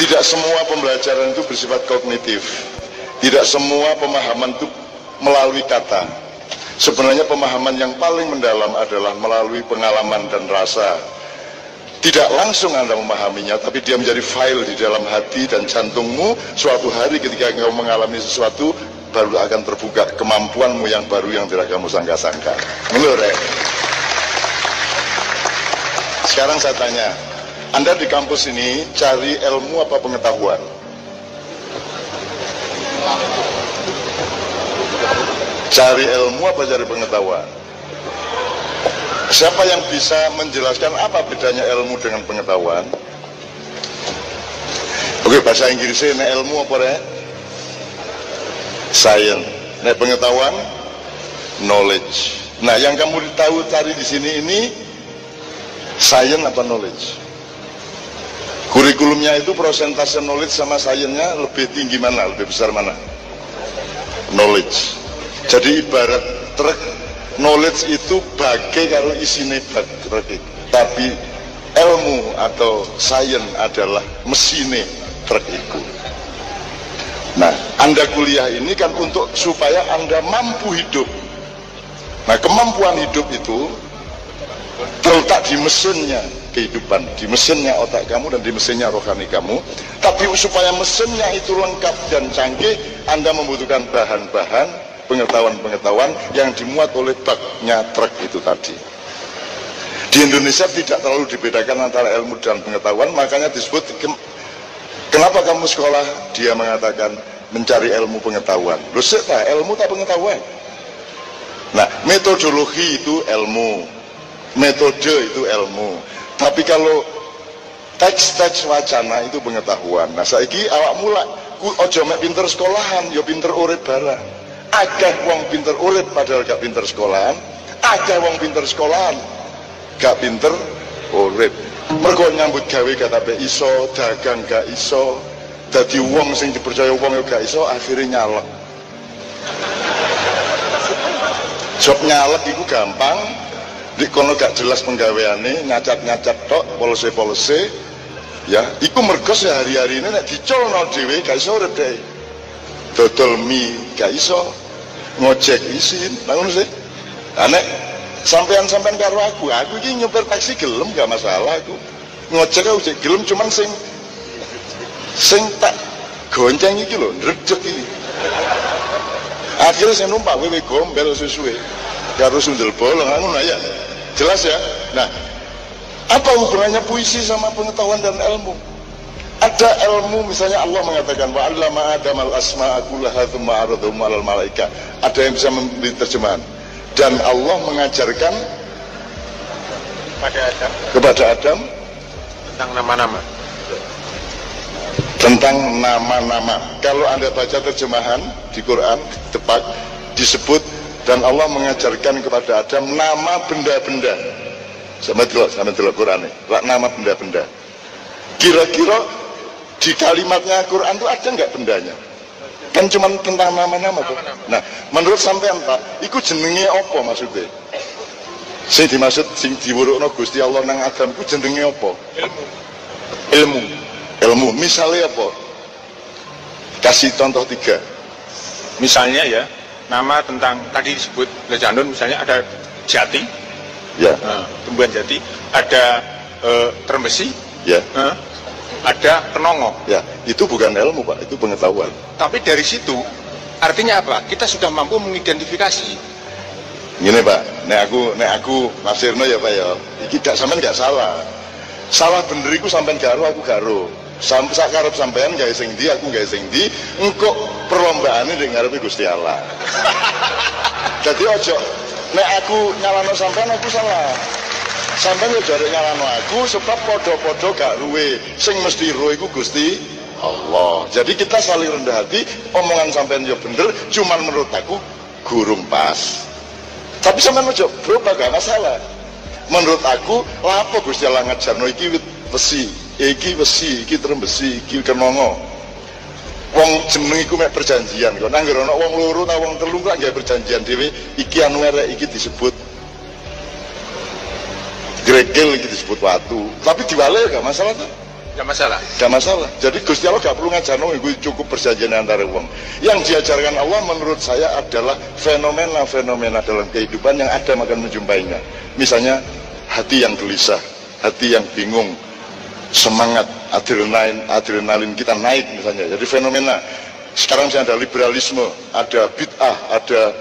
Tidak semua pembelajaran itu bersifat kognitif. Tidak semua pemahaman itu melalui kata. Sebenarnya pemahaman yang paling mendalam adalah melalui pengalaman dan rasa. Tidak langsung Anda memahaminya, tapi dia menjadi file di dalam hati dan jantungmu. Suatu hari ketika engkau mengalami sesuatu, baru akan terbuka kemampuanmu yang baru yang tidak kamu sangka-sangka. Menurut sekarang saya tanya, Anda di kampus ini cari ilmu apa pengetahuan? Cari ilmu apa cari pengetahuan? Siapa yang bisa menjelaskan apa bedanya ilmu dengan pengetahuan? Oke, bahasa Inggrisnya ini ilmu apa ya? Science. Nek pengetahuan, knowledge. Nah, yang kamu tahu cari di sini ini science apa knowledge? Kurikulumnya itu persentase knowledge sama science-nya lebih tinggi mana, lebih besar mana? Knowledge. Jadi ibarat truk, knowledge itu bagai kalau isine truk, tapi ilmu atau science adalah mesine truk itu. Nah, Anda kuliah ini kan untuk supaya Anda mampu hidup. Nah, kemampuan hidup itu terletak di mesinnya kehidupan, di mesinnya otak kamu dan di mesinnya rohani kamu. Tapi supaya mesinnya itu lengkap dan canggih, Anda membutuhkan bahan-bahan, pengetahuan-pengetahuan yang dimuat oleh baknya truk itu tadi. Di Indonesia tidak terlalu dibedakan antara ilmu dan pengetahuan, makanya disebut kenapa kamu sekolah? Dia mengatakan mencari ilmu pengetahuan. Loh, ilmu tak pengetahuan. Nah, metodologi itu ilmu, metode itu ilmu. Tapi kalau teks-teks wacana itu pengetahuan. Nah, saiki awak mulai ojo mek pinter sekolahan, yo pinter urip barang. Akeh wong pinter urip padahal gak pinter sekolahan, akeh wong pinter sekolahan gak pinter urip. Mergo nyambut gawe gak kabeh iso, dagang gak iso, dadi wong sing dipercaya wong yo gak iso, akhirnya nyalek. Job nyalek iku gampang, nek kono gak jelas penggaweane, nyacat-nyacat tok, polose-polose, ya, iku mergo sehari-hari ini nek dicolno dhewe gak iso urip dhewe. Dodol mie gak iso, ngojek isin, ngono sih. Nek sampean-sampean karo aku iki nyopir taksi gelem gak masalah aku. Ngojek aku cek gelem, cuman sing tak gonceng iki lho, ndredeg iki. Akhirnya saya numpak wewe gombel sesuai karo sundel bolong, ngono ya. Jelas ya? Nah, apa hubungannya puisi sama pengetahuan dan ilmu? Ada ilmu, misalnya Allah mengatakan wa 'allama Adam al-asma'a kullaha tsumma 'aradahum 'alal malaika. Ada yang bisa memberi terjemahan. Dan Allah mengajarkan kepada Adam tentang nama-nama. Tentang nama-nama. Kalau Anda baca terjemahan di Quran, tepat disebut dan Allah mengajarkan kepada Adam nama benda-benda. Sama delok Quran ini, nama benda-benda. Kira-kira di kalimatnya Quran itu ada nggak bendanya? Kan cuma tentang nama-nama tuh. Nah, menurut sampean Pak, iku jenenge apa maksudnya? Sing dimaksud sing diwurukno Gusti Allah nang Adam iku jenenge apa? Ilmu. Misalnya apa? Kasih contoh 3. Misalnya ya, nama tentang tadi disebut Lejanun, misalnya ada jati, ya, tumbuhan jati, ada terembesi, ya, ada kenongo. Ya, itu bukan ilmu Pak, itu pengetahuan. Tapi dari situ artinya apa? Kita sudah mampu mengidentifikasi. Gini Pak, nek aku nafsirno ya Pak ya, iki gak sampean gak salah. Salah bener iku sampean garo, aku garo. Sak karep sampean gawe sing ndi, aku gawe sing ndi, engko perlombaane ning ngarepe Gusti Allah. Jadi ojo nek aku nyalano sampean aku salah. Sampeyan yo jare nyalano aku sebab padha-padha gak ruwe. Sing mesti ruwe iku Gusti Allah. Jadi kita saling rendah hati, omongan sampeyan yo bener, cuman menurut aku gurung pas. Tapi sampeyan ojo berubah gak masalah. Menurut aku, lha apa Gusti Allah ngajarno iki besi, iki trembesi, iki kenongo. Wong jeneng iku mek perjanjian kok. Nang ana wong loro ta wong telu kok gawe perjanjian dhewe, iki anu erek iki disebut gregel, iki disebut watu. Tapi diwale gak masalah tuh. Nggak masalah. Gak masalah. Jadi Gusti Allah gak perlu ngajarno, itu cukup perjanjian antara uang. Yang diajarkan Allah menurut saya adalah fenomena-fenomena dalam kehidupan yang ada akan menjumpainya. Misalnya hati yang gelisah, hati yang bingung, semangat, adrenalin kita naik misalnya. Jadi fenomena. Sekarang misalnya ada liberalisme, ada bid'ah, ada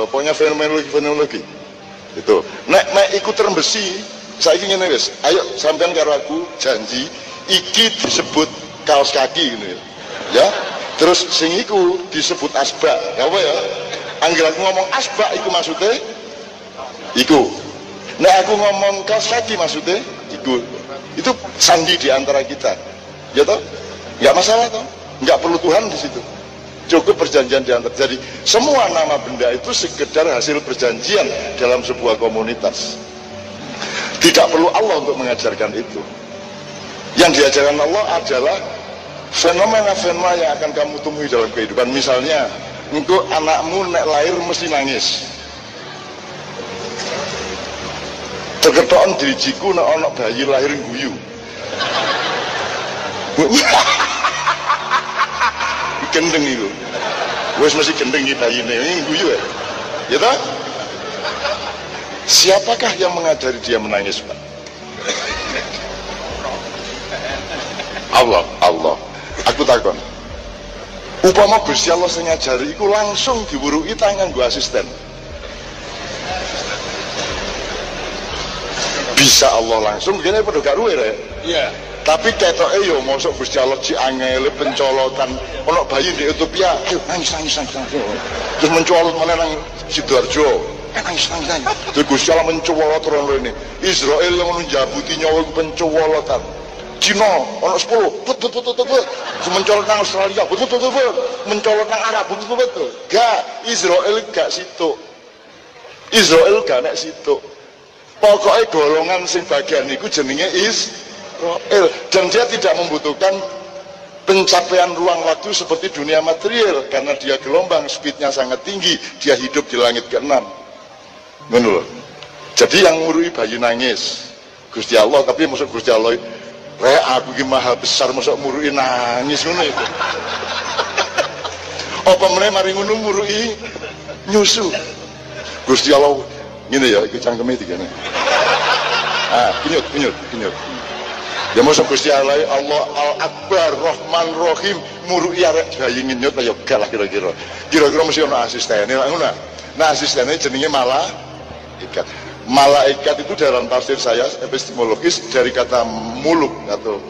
pokoknya fenomenologi. Itu. Nek ikut terembesi, saya ingin wis, ayo sampean karo aku janji iki disebut kaos kaki gitu ya. Terus sing iku disebut asbak. Apa ya? Angger aku ngomong asbak iku maksudnya iku. Nek aku ngomong kaos kaki maksudnya iku. Itu sandi di antara kita. Ya toh? Enggak masalah toh? Enggak perlu Tuhan di situ. Cukup perjanjian di antara. Jadi semua nama benda itu sekedar hasil perjanjian dalam sebuah komunitas. Tidak perlu Allah untuk mengajarkan itu. Yang diajarkan Allah adalah fenomena-fenomena yang akan kamu temui dalam kehidupan. Misalnya, engkau anakmu nek lahir mesti nangis. Terketokan dirijiku nek anak bayi lahir guyu. Gendeng itu. Wes mesti gendeng iki bayine, ini guyu ya. Ya toh? Siapakah yang mengajari dia menangis, Pak? Allah. Aku takon. Upama Gusti Allah sing ngajari iku langsung diwuruki tangan nggo asisten. Bisa Allah langsung begini padha gak ruwe rek. Iya. Tapi ketoke yo mosok Gusti Allah ci angele pencolotan ana bayi di Ethiopia, ayo nangis. Terus mencolot meneh nang Sidoarjo. Nangis. Terus Gusti Allah mencolot terus rene. Israel yang menjabuti nyawa pencolotan. Cina, ono 10, mencolot nang Australia, mencolot nang Arab, gak, Israel gak situ. Israel gak nek situ. Pokoknya golongan sing bagian itu jenenge Israel. Dan dia tidak membutuhkan pencapaian ruang waktu seperti dunia material. Karena dia gelombang, speednya sangat tinggi. Dia hidup di langit ke-6. Menurut. Jadi yang ngurui bayi nangis Gusti Allah, tapi maksud Gusti Allah aku ini maha besar, masa murui nangis ngono itu. Apa meneh mari ngono murui nyusu. Gusti Allah ngene ya, iki cangkeme digene. Pinyut. Ya masa Gusti Allah Al-Akbar Rahman Rahim murui arek bayi ngenyut ya gak lah kira-kira. Kira-kira mesti ono asistene lak ngono. Nah asistene jenenge malaikat. Malaikat itu dalam tafsir saya epistemologis dari kata muluk atau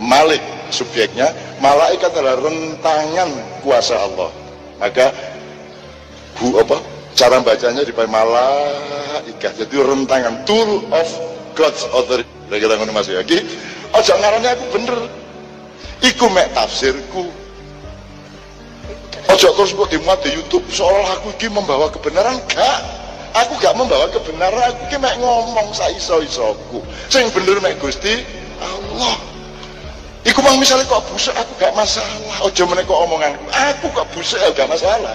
malik subjeknya. Malaikat adalah rentangan kuasa Allah. Maka cara bacanya dipakai malaikat. Jadi rentangan, tool of God's authority. Kira-kira ngono Mas ya. Iki aja ngarane aku bener. Iku mek tafsirku. Ojo terus kok dimuat di YouTube seolah aku iki membawa kebenaran. Aku gak membawa kebenaran, aku ki mek ngomong saiso-isoku. Sing bener mek Gusti Allah. Iku mang misalnya kok busuk aku gak masalah. Aja meneh kok omonganku. Aku kok busuk gak masalah.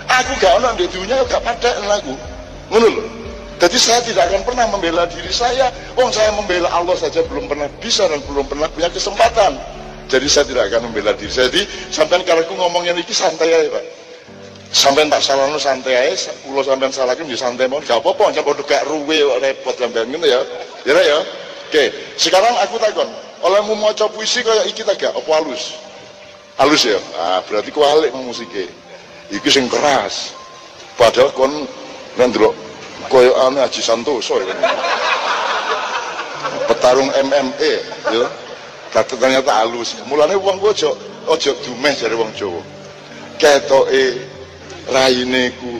Aku gak ono ndek dunya gak padha aku. Ngono lho. Jadi saya tidak akan pernah membela diri saya. Wong saya membela Allah saja belum pernah bisa dan belum pernah punya kesempatan. Jadi saya tidak akan membela diri saya. Jadi sampean kalau aku ngomongnya iki santai aja, Pak. Sampean tak salahno santai ae, kula sampean salahke nggih santai mawon, gak apa-apa, sampeyan padha gak ruwe kok repot sampean ngono ya. Kira ya. Oke, sekarang aku takon, olehmu maca puisi kaya iki ta gak? Apa halus? Halus ya? Berarti kualik musike. Iki sing keras. Padahal kon ndelok koyo ane Haji Santoso ya. Petarung MMA ya. Ternyata halus. Mulane wong ku aja dumeh jare wong Jawa. Ketoke raine ku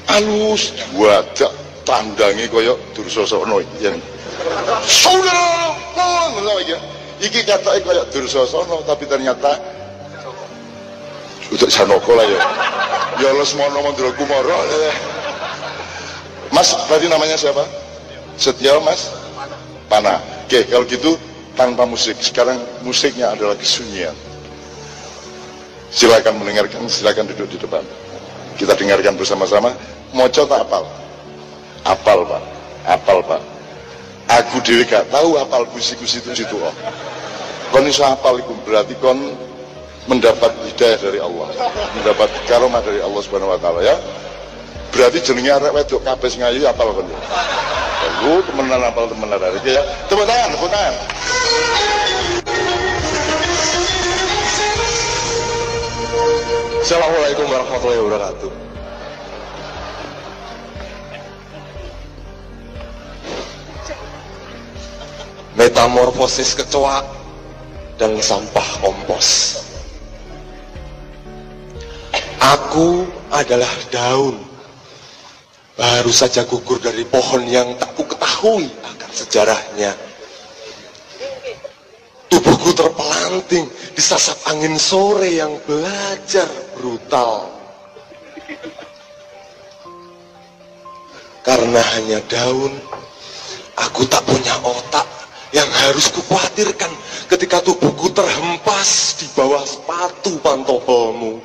alus wadak tandange kaya Dursasana yen saudara ngono iki katoke kaya Dursasana tapi ternyata udah Janaka lah ya Lesmana Mandra Kumara. Mas tadi namanya siapa? Setia Mas Pana. Oke, kalau gitu tanpa musik. Sekarang musiknya adalah kesunyian. Silakan mendengarkan, silakan duduk di depan. Kita dengarkan bersama-sama. Moco tak apal? Apal Pak. Aku dewi gak tahu apal puisi-puisi itu situ. kon iso hafal iku berarti kon mendapat hidayah dari Allah, mendapat karomah dari Allah Subhanahu wa taala ya. Berarti jenenge arek wedok kabeh sing ayu hafal kon. Lu temenan hafal temenan iki ya. Tepuk tangan, tepuk tangan. Assalamualaikum warahmatullahi wabarakatuh. Metamorfosis kecoa dan sampah kompos. Aku adalah daun baru saja gugur dari pohon yang tak ku ketahui akan sejarahnya. Tubuhku terpelanting di sasap angin sore yang belajar brutal. Karena hanya daun, aku tak punya otak yang harus kukhawatirkan ketika tubuhku terhempas di bawah sepatu pantoffelmu.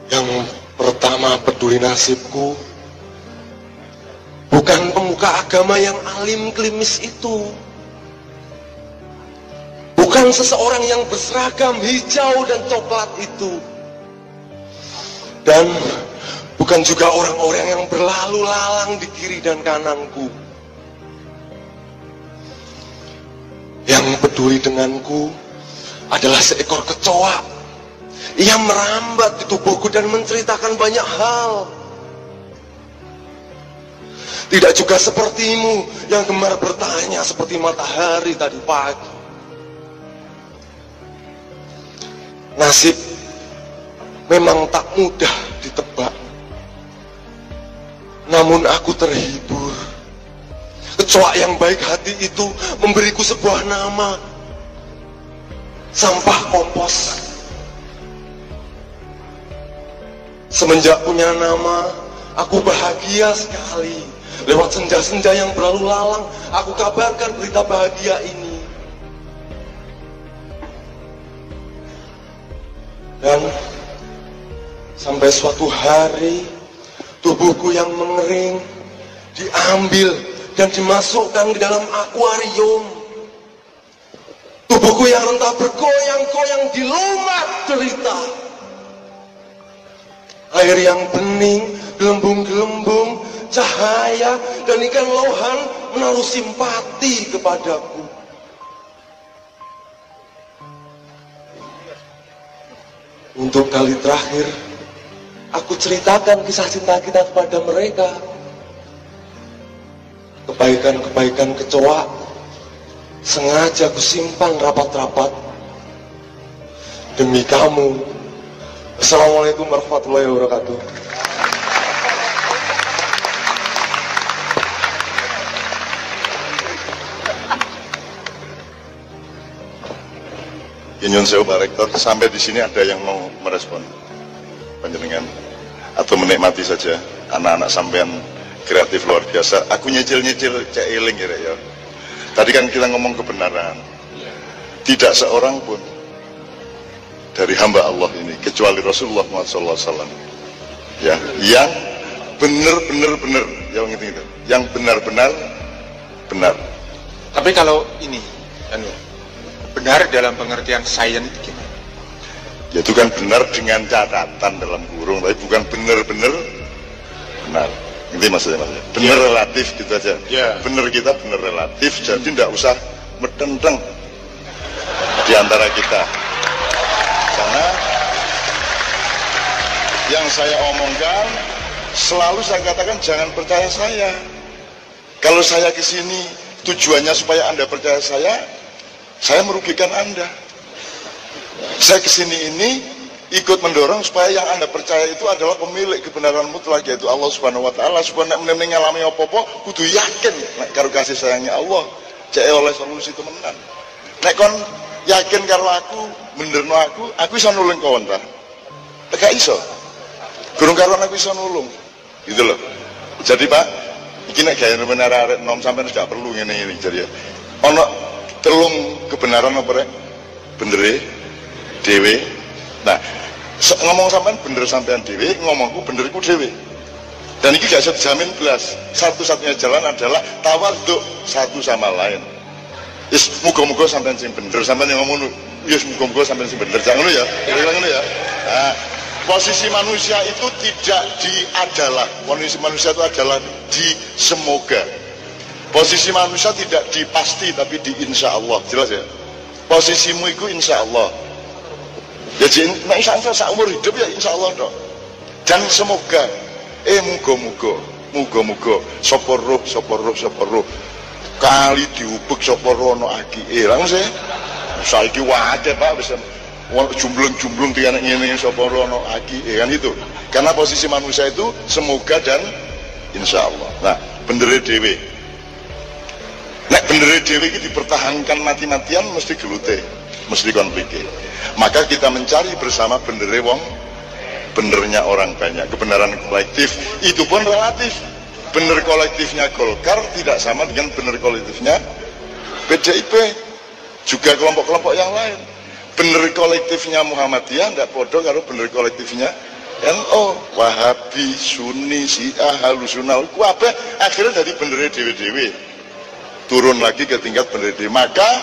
Yang pertama peduli nasibku bukan pemuka agama yang alim klimis itu, bukan seseorang yang berseragam hijau dan coklat itu, dan bukan juga orang-orang yang berlalu lalang di kiri dan kananku. Yang peduli denganku adalah seekor kecoa. Ia merambat di tubuhku dan menceritakan banyak hal. Tidak juga sepertimu yang gemar bertanya seperti matahari tadi pagi. Nasib memang tak mudah ditebak. Namun aku terhibur. Kecoa yang baik hati itu memberiku sebuah nama. Sampah kompos. Semenjak punya nama, aku bahagia sekali. Lewat senja-senja yang berlalu lalang, aku kabarkan berita bahagia ini. Dan sampai suatu hari, tubuhku yang mengering diambil dan dimasukkan ke dalam akuarium. Tubuhku yang rentah bergoyang-goyang dilumat derita. Air yang bening, gelembung-gelembung, cahaya, dan ikan lohan menaruh simpati kepadaku. Untuk kali terakhir, aku ceritakan kisah cinta kita kepada mereka. Kebaikan-kebaikan kecoa sengaja aku simpan rapat-rapat demi kamu. Assalamualaikum warahmatullahi wabarakatuh. Nyun sewu Pak Rektor, sampai di sini ada yang mau merespon panjenengan atau menikmati saja anak-anak sampean kreatif luar biasa. Aku nyicil-nyicil cek eling ya. Tadi kan kita ngomong kebenaran. Tidak seorang pun dari hamba Allah ini kecuali Rasulullah Muhammad SAW ya, yang benar-benar yang benar-benar benar. Tapi kalau ini benar dalam pengertian sains itu gimana? Ya itu kan benar dengan catatan dalam kurung, tapi bukan benar-benar benar. Ini maksudnya benar relatif gitu aja. Benar kita benar relatif, jadi tidak usah medendeng di antara kita. Karena yang saya omongkan selalu saya katakan jangan percaya saya. Kalau saya kesini tujuannya supaya Anda percaya saya merugikan Anda. Saya kesini ini ikut mendorong supaya yang Anda percaya itu adalah pemilik kebenaran mutlak, yaitu Allah Subhanahu wa taala. Supaya nek ngalami apa-apa kudu yakin nek karo kasih sayangnya Allah, cek oleh solusi temenan. Nek kon yakin karo aku, benerno aku iso nulung kawan ta. Gak iso. Gurung karuan aku iso nulung. Gitu loh. Jadi Pak, iki nek gawe menara arek nom sampean gak perlu ngene iki jadi. Ono telung kebenaran apa rek? Bendere dhewe. Nah, ngomong sampean bener sampean dhewe, ngomongku benerku dhewe. Dan ini gak bisa dijamin belas. Satu-satunya jalan adalah tawaduk satu sama lain. Yes, muga-muga sampean sing bener, sampean yang ngomong yes, muga-muga sampean sing bener. Jangan ya. Jangan ya. Nah, posisi manusia itu tidak di adalah. Posisi manusia itu adalah di semoga. Posisi manusia tidak di pasti tapi di insya Allah. Jelas ya? Posisimu itu insya Allah. Jadi insya Allah seumur hidup ya insya Allah dok. Dan semoga muga-muga sapa roh kali diubek sapa rono aki langsung saiki wae Pak wis jumblung-jumblung ngene sapa rono aki kan itu. Karena posisi manusia itu semoga dan insya Allah. Nah, bendere dhewe. Nek bendere dhewe iki dipertahankan mati-matian mesti gelute, mesti konflik. Maka kita mencari bersama bendere wong benernya orang banyak, kebenaran kolektif itu pun relatif. Bener kolektifnya Golkar tidak sama dengan bener kolektifnya PDIP, juga kelompok-kelompok yang lain. Bener kolektifnya Muhammadiyah tidak bodoh kalau bener kolektifnya NU, Wahabi, Sunni, Syiah, Ahlussunnah, kabeh akhirnya dari bener dewe-dewe turun lagi ke tingkat bener dewe. Maka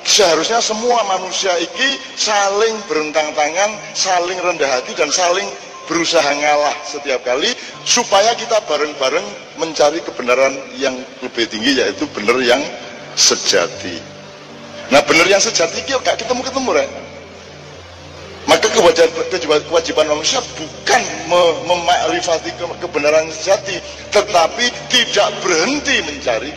seharusnya semua manusia ini saling berentang tangan, saling rendah hati dan saling berusaha ngalah setiap kali supaya kita bareng-bareng mencari kebenaran yang lebih tinggi, yaitu benar yang sejati. Nah, benar yang sejati itu gak ketemu-ketemu ya. Maka kewajiban manusia bukan memakrifati kebenaran yang sejati, tetapi tidak berhenti mencari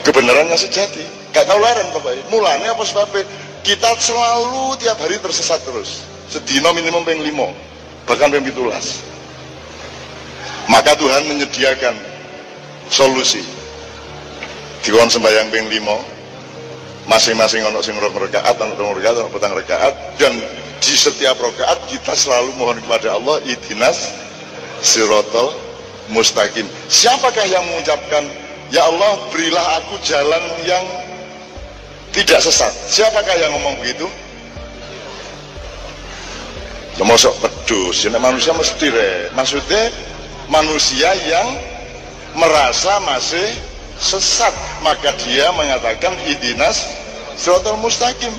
kebenaran yang sejati. Gak tahu laren Bapak. Mulanya apa sebabnya? Kita selalu tiap hari tersesat terus. Sedino minimum ping 5, bahkan ping 17. Maka Tuhan menyediakan solusi. Dikon sembahyang ping 5, masing-masing ono sing rong rakaat, ono rakaat, ono petang rakaat, dan di setiap rakaat kita selalu mohon kepada Allah, ihdinas siratal mustaqim. Siapakah yang mengucapkan, ya Allah berilah aku jalan yang tidak sesat? Siapakah yang ngomong begitu? Ya mosok pedus, ya manusia mesti maksudnya manusia yang merasa masih sesat, maka dia mengatakan ihdinas siratal mustaqim.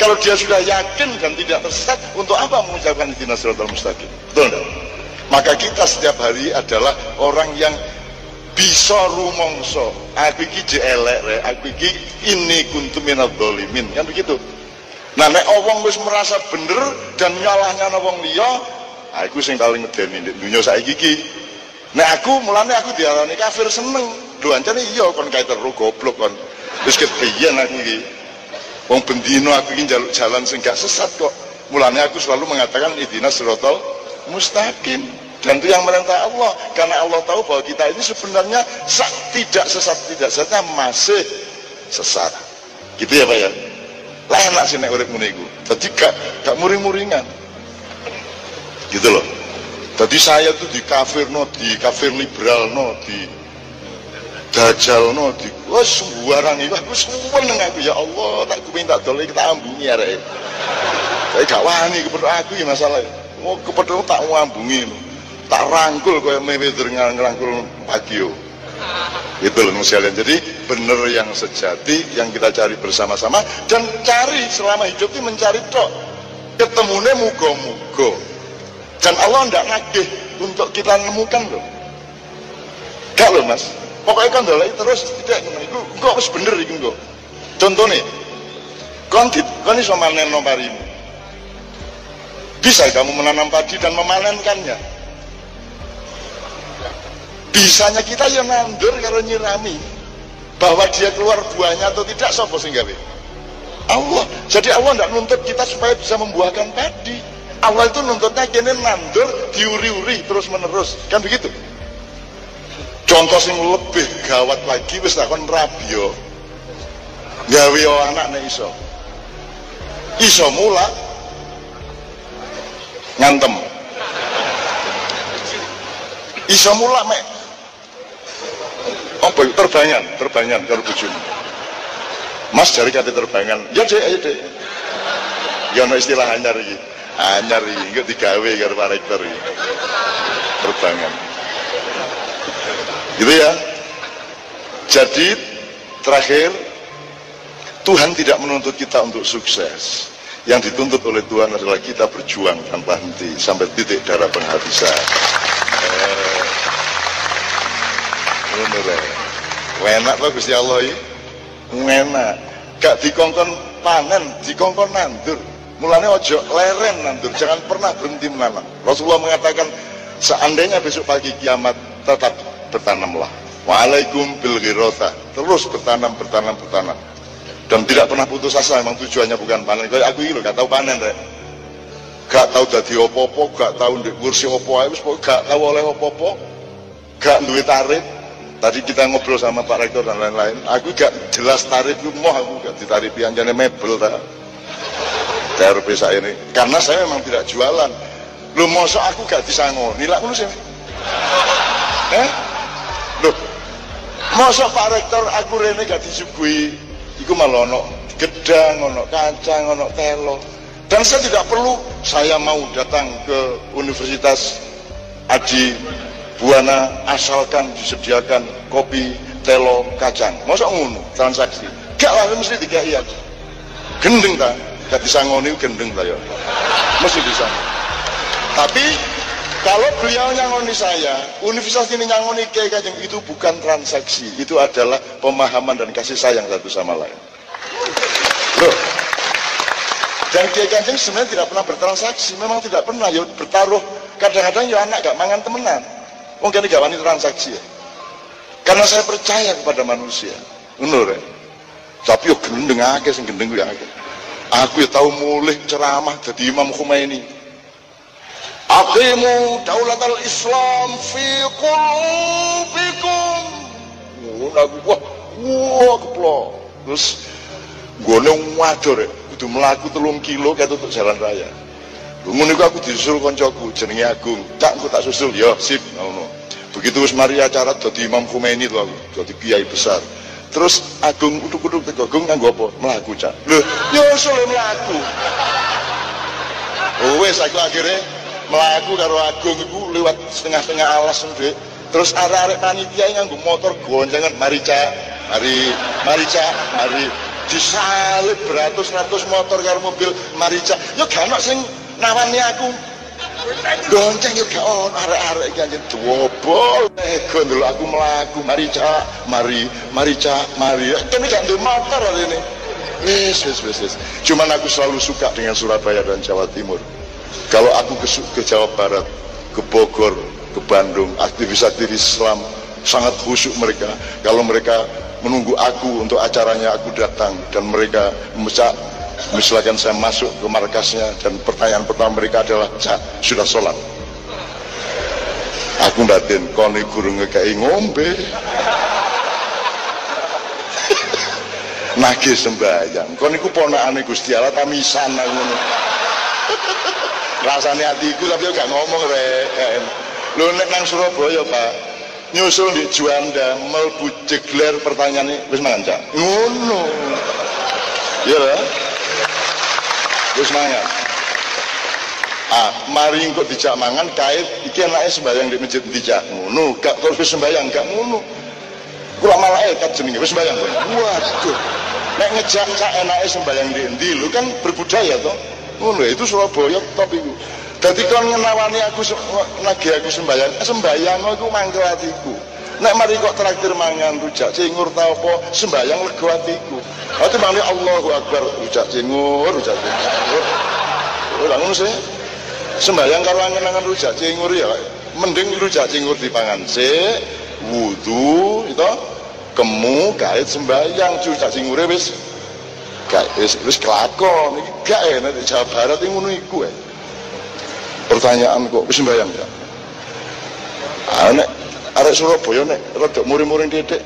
Kalau dia sudah yakin dan tidak tersesat, untuk apa mengucapkan ihdinas siratal mustaqim? Betul enggak? Maka kita setiap hari adalah orang yang bisa rumongso, aku iki elek, aku iki ini kuntu minadz dzalimin, kan begitu. Nah, nek wong wis merasa bener dan nyalahnya wong liya, aku sing paling medeni nek dunya saiki iki. Nek aku mulane aku diarani kafir seneng. Lho ancane iya kon kae terus goblok kon. Wis kepiyen aku iki. Wong bendino aku iki njaluk jalan sing gak sesat kok. Mulane aku selalu mengatakan ihdinas siratal mustaqim. Dan itu yang merintah Allah, karena Allah tahu bahwa kita ini sebenarnya tidak sesatnya masih sesat. Gitu ya Pak ya. Lah enak sih nek urip ngene iku. Dadi gak muring-muringan. Gitu loh. Jadi saya tuh di kafir liberal di dajal di sembarang itu aku seneng aku, ya Allah tak minta dole kita ambungi arek. Saya gak wani kepada aku ya masalah. Mau kepada tak ngambungi, tak rangkul kayak mewedur ngerangkul pagio. Itu loh sekalian. Jadi bener yang sejati yang kita cari bersama-sama, dan cari selama hidup ini mencari tok. Ketemunya muga-muga. Dan Allah tidak nagih untuk kita nemukan loh. Gak loh mas. Pokoknya kan dolai terus tidak. Kok harus bener itu kok. Contohnya, kon iso manen no parimu. Bisa kamu menanam padi dan memanenkannya. Bisanya kita yang nandur kalau nyirami. Bahwa dia keluar buahnya atau tidak, sapa sing gawe? Allah. Jadi Allah tidak nuntut kita supaya bisa membuahkan padi. Allah itu nuntutnya kene nandur diuri-uri terus menerus, kan begitu. Contoh sing lebih gawat lagi wis takon rabio gawe anak nek iso mula ngantem, iso mula mek apa terbangan karo bojone. Mas jari kate terbangan, ya Dek, ayo Dek. Ya ono istilah anyar iki. Anyar iki engko digawe karo Pak Rektor iki. Terbangan. Gitu ya. Jadi terakhir, Tuhan tidak menuntut kita untuk sukses. Yang dituntut oleh Tuhan adalah kita berjuang tanpa henti sampai titik darah penghabisan. Enak loh Gusti Allah ini. Enak. Gak dikongkon panen, dikongkon nandur. Mulanya ojo leren nandur, jangan pernah berhenti menanam. Rasulullah mengatakan, seandainya besok pagi kiamat, tetap bertanamlah. Waalaikum bil ghirotha. Terus bertanam. Dan tidak pernah putus asa, memang tujuannya bukan panen. Kayak aku ini loh, gak tahu panen rek. Gak tahu dadi opo-opo, gak tahu ndek kursi opo ae, gak tahu oleh opo-opo, gak duwe tarif. Tadi kita ngobrol sama Pak Rektor dan lain-lain. Aku gak jelas tarif itu, aku gak ditarifi anjane mebel ta. TRP saya ini. Karena saya memang tidak jualan. Lho mosok aku gak disangoni lak ngono sih. Loh. Mosok Pak Rektor aku rene gak disuguhi iku malah ono gedang, ono kacang, ono telo. Dan saya tidak perlu, saya mau datang ke Universitas Adi Buana asalkan disediakan kopi, telo, kacang. Masa ngono transaksi? Gak lah, mesti dikai aja. Gendeng ta? Gak disangoni gendeng ta ya. Mesti disangoni. Tapi kalau beliau nyangoni saya, universitas ini nyangoni Kiai Kanjeng, itu bukan transaksi, itu adalah pemahaman dan kasih sayang satu sama lain. Loh. Dan Kiai Kanjeng sebenarnya tidak pernah bertransaksi, memang tidak pernah ya bertaruh. Kadang-kadang ya anak gak mangan temenan. Mungkin gak wani transaksi ya. Karena saya percaya kepada manusia. Benar ya. Tapi yo gendeng akeh sing gendeng ku ya akeh. Aku ya tahu mulih ceramah jadi Imam Khomeini. Aqimu daulatal Islam fi qulubikum. Wah keplok. Terus gone waduh rek, kudu mlaku 3 kilo kayak tutuk jalan raya. Ngono iku aku disusul koncoku jenenge Agung. Tak aku tak susul ya, sip ngono. Begitu wis mari acara dadi Imam Khomeini to aku, dadi kiai besar. Terus Agung uduk-uduk teko Agung nganggo apa? Mlaku, Cak. Lho, yo sule mlaku. Oh wis aku akhirnya melaku karo Agung itu lewat setengah-setengah alas ndek. Terus arek-arek panitia nganggo motor goncengan mari Cak, mari Cak, mari disalib beratus-ratus motor karo mobil mari Cak. Yo gak ono sing nawani aku. Gonceng yo gak ono arek-arek iki anjen dobol. Gondol aku melaku mari Cak, mari Cak, mari. Kene gak ndek motor rene. Wis. Cuman aku selalu suka dengan Surabaya dan Jawa Timur. Kalau aku ke Jawa Barat, ke Bogor, ke Bandung, aktivis-aktivis Islam sangat khusyuk mereka. Kalau mereka menunggu aku untuk acaranya, aku datang dan mereka misalkan saya masuk ke markasnya dan pertanyaan pertama mereka adalah, sudah sholat? Aku batin, koni guru ngekai ngombe. Nagih sembahyang. Koni ku ponakane Gusti Allah tamisan aku. Rasanya hatiku tapi gak ngomong rek. Lho nek nang Surabaya Pak nyusul di Juanda melbu jegler pertanyaane wis mangan Cak. Ngono. Iya lah. Wis mangan. Mari kok dijak mangan kait iki anake sembayang di masjid ndi Cak. Ngono, gak terus sembayang gak ngono. Kula malaikat jenenge wis sembayang. Waduh. Nek ngejak Cak enake sembayang di endi lho kan berbudaya toh. Ngono itu Surabaya top iku. Dadi kon ngenawani aku nagih aku sembayang iku mangkel atiku. Nek mari kok traktir mangan rujak cingur ta apa sembayang lega atiku. Ati mangke Allahu Akbar rujak cingur. Ora ngono sih. Sembayang karo angen-angen rujak cingur ya mending rujak cingur dipangan sik, wudu itu kemu kait sembayang rujak cingure wis wis kelakon iki gak enak di Jawa Barat iki ngono iku pertanyaan kok wis sembayang ya nek arek Surabaya nek rada muring-muring titik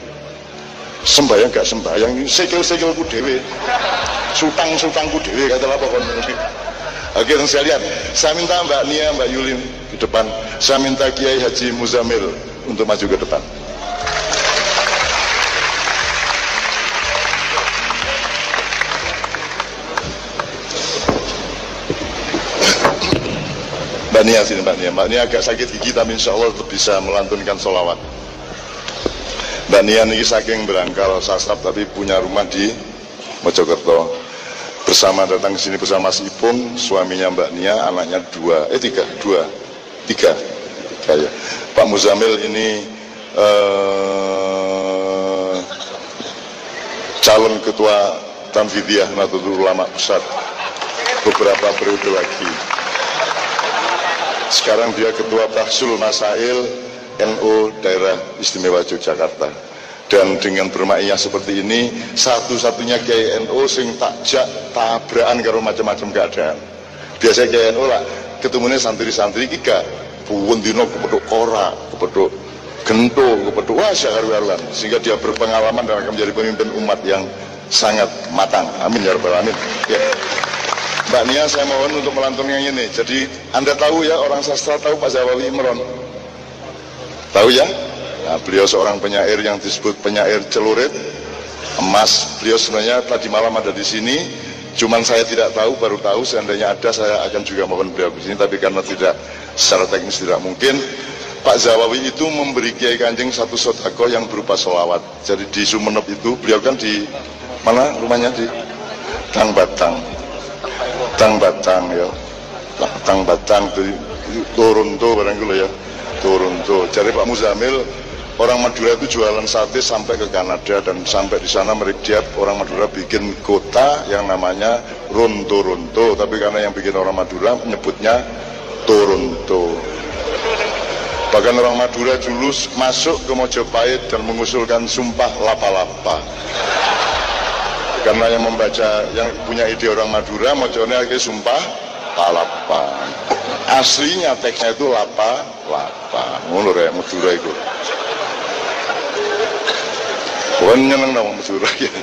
sembayang gak sembayang sikil-sikilku dhewe sutang-sutangku dhewe kata apa kon iki. Oke teman sekalian, saya minta Mbak Nia, Mbak Yulin di depan, saya minta Kiai Haji Muzamil untuk maju ke depan. Mbak Nia sini, Mbak Nia agak sakit gigi tapi insya Allah tetap bisa melantunkan sholawat. Mbak Nia ini saking berangkal sasab tapi punya rumah di Mojokerto. Bersama datang ke sini bersama Mas Ipung, suaminya Mbak Nia, anaknya tiga. Kayak Pak Muzamil ini calon ketua Tanfidiyah Nahdlatul Ulama Pusat beberapa periode lagi. Sekarang dia ketua Bahsul Masail NU Daerah Istimewa Yogyakarta. Dan dengan bermaiyah seperti ini, satu-satunya Kiai NU sing takjak tabrakan karo macam-macam keadaan. Biasanya Kiai NU lah ketemunya santri-santri iki gak buwun dino kepethuk ora, kepethuk gento, kepethuk wah syahar-haruan, sehingga dia berpengalaman dan akan menjadi pemimpin umat yang sangat matang. Amin ya rabbal alamin. Ya. Mbak Nia, saya mohon untuk melantunkan yang ini. Jadi Anda tahu ya, orang sastra tahu Pak Zawawi Imron? Tahu ya? Nah, beliau seorang penyair yang disebut penyair celurit emas. Beliau sebenarnya tadi malam ada di sini, cuman saya tidak tahu, baru tahu. Seandainya ada, saya akan juga mohon beliau di sini, tapi karena tidak secara teknis tidak mungkin. Pak Zawawi itu memberi Kiai Kanjeng satu sedekah yang berupa sholawat. Jadi di Sumeneb itu, beliau kan di mana rumahnya, di Tangbatang ya, Tangbatang itu Toronto barang itu ya, Toronto. Jadi Pak Muzamil orang Madura itu jualan sate sampai ke Kanada, dan sampai di sana dia orang Madura bikin kota yang namanya Ronto, tapi karena yang bikin orang Madura menyebutnya Toronto. Bahkan orang Madura dulu masuk ke Mojopahit dan mengusulkan sumpah lapa-lapa. Karena yang membaca, yang punya ide orang Madura, mojonya lagi sumpah lapa. Aslinya teksnya itu lapa. Ngono rek Madura itu. Bukan nyeneng nama Madura ya.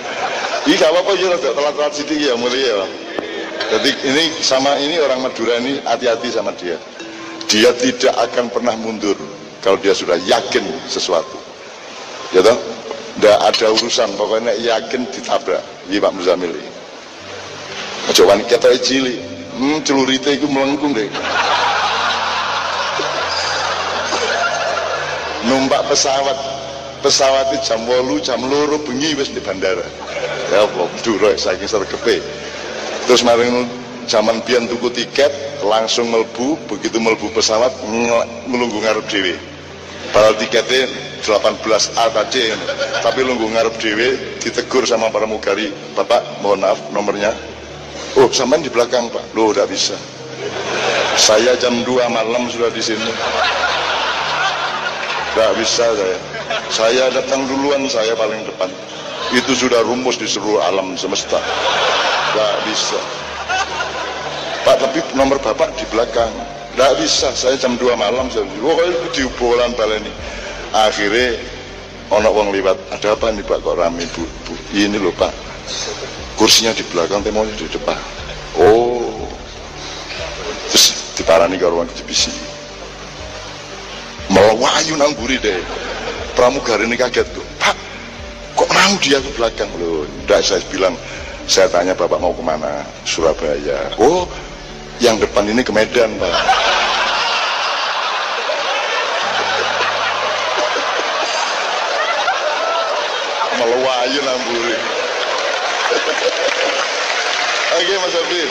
Ini gak apa-apa ya, telat-telat sedikit ya mulia ya. Jadi ini sama ini orang Madura ini hati-hati sama dia. Dia tidak akan pernah mundur kalau dia sudah yakin sesuatu. Ya toh? Tidak ada urusan, pokoknya yakin ditabrak. Iya Pak Muzamil. Aja wani ketoke cilik. Celurite iku melengkung deh. Numpak pesawat jam 8, jam 2 bengi wis di bandara. Ya apa durok saking sregepe. Terus maring zaman biyen tuku tiket langsung melbu, begitu melbu pesawat ngelungguh ngarep dhewe. Padahal tiketnya 18A tadi, tapi lungguh ngarep dhewe, ditegur sama pramugari, Bapak mohon maaf nomornya. Oh sampean di belakang Pak. Loh tidak bisa, saya jam 2 malam sudah di sini. Tidak bisa saya datang duluan, saya paling depan. Itu sudah rumus di seluruh alam semesta. Tidak bisa Pak, tapi nomor Bapak di belakang. Tidak bisa, saya jam 2 malam pokoknya diubolan baleni. Akhirnya ono wong liwat, ada apa nih Pak kok rame bu? Ini loh Pak, kursinya di belakang, temonya di depan. Oh, terus diparani karo wong divisi, melawayu nang buri deh. Pramugari ini kaget tuh, Pak kok mau dia ke belakang? Loh enggak, saya bilang, saya tanya Bapak mau kemana? Surabaya. Oh yang depan ini ke Medan Pak. Melawayu namburi. Oke Mas Habib.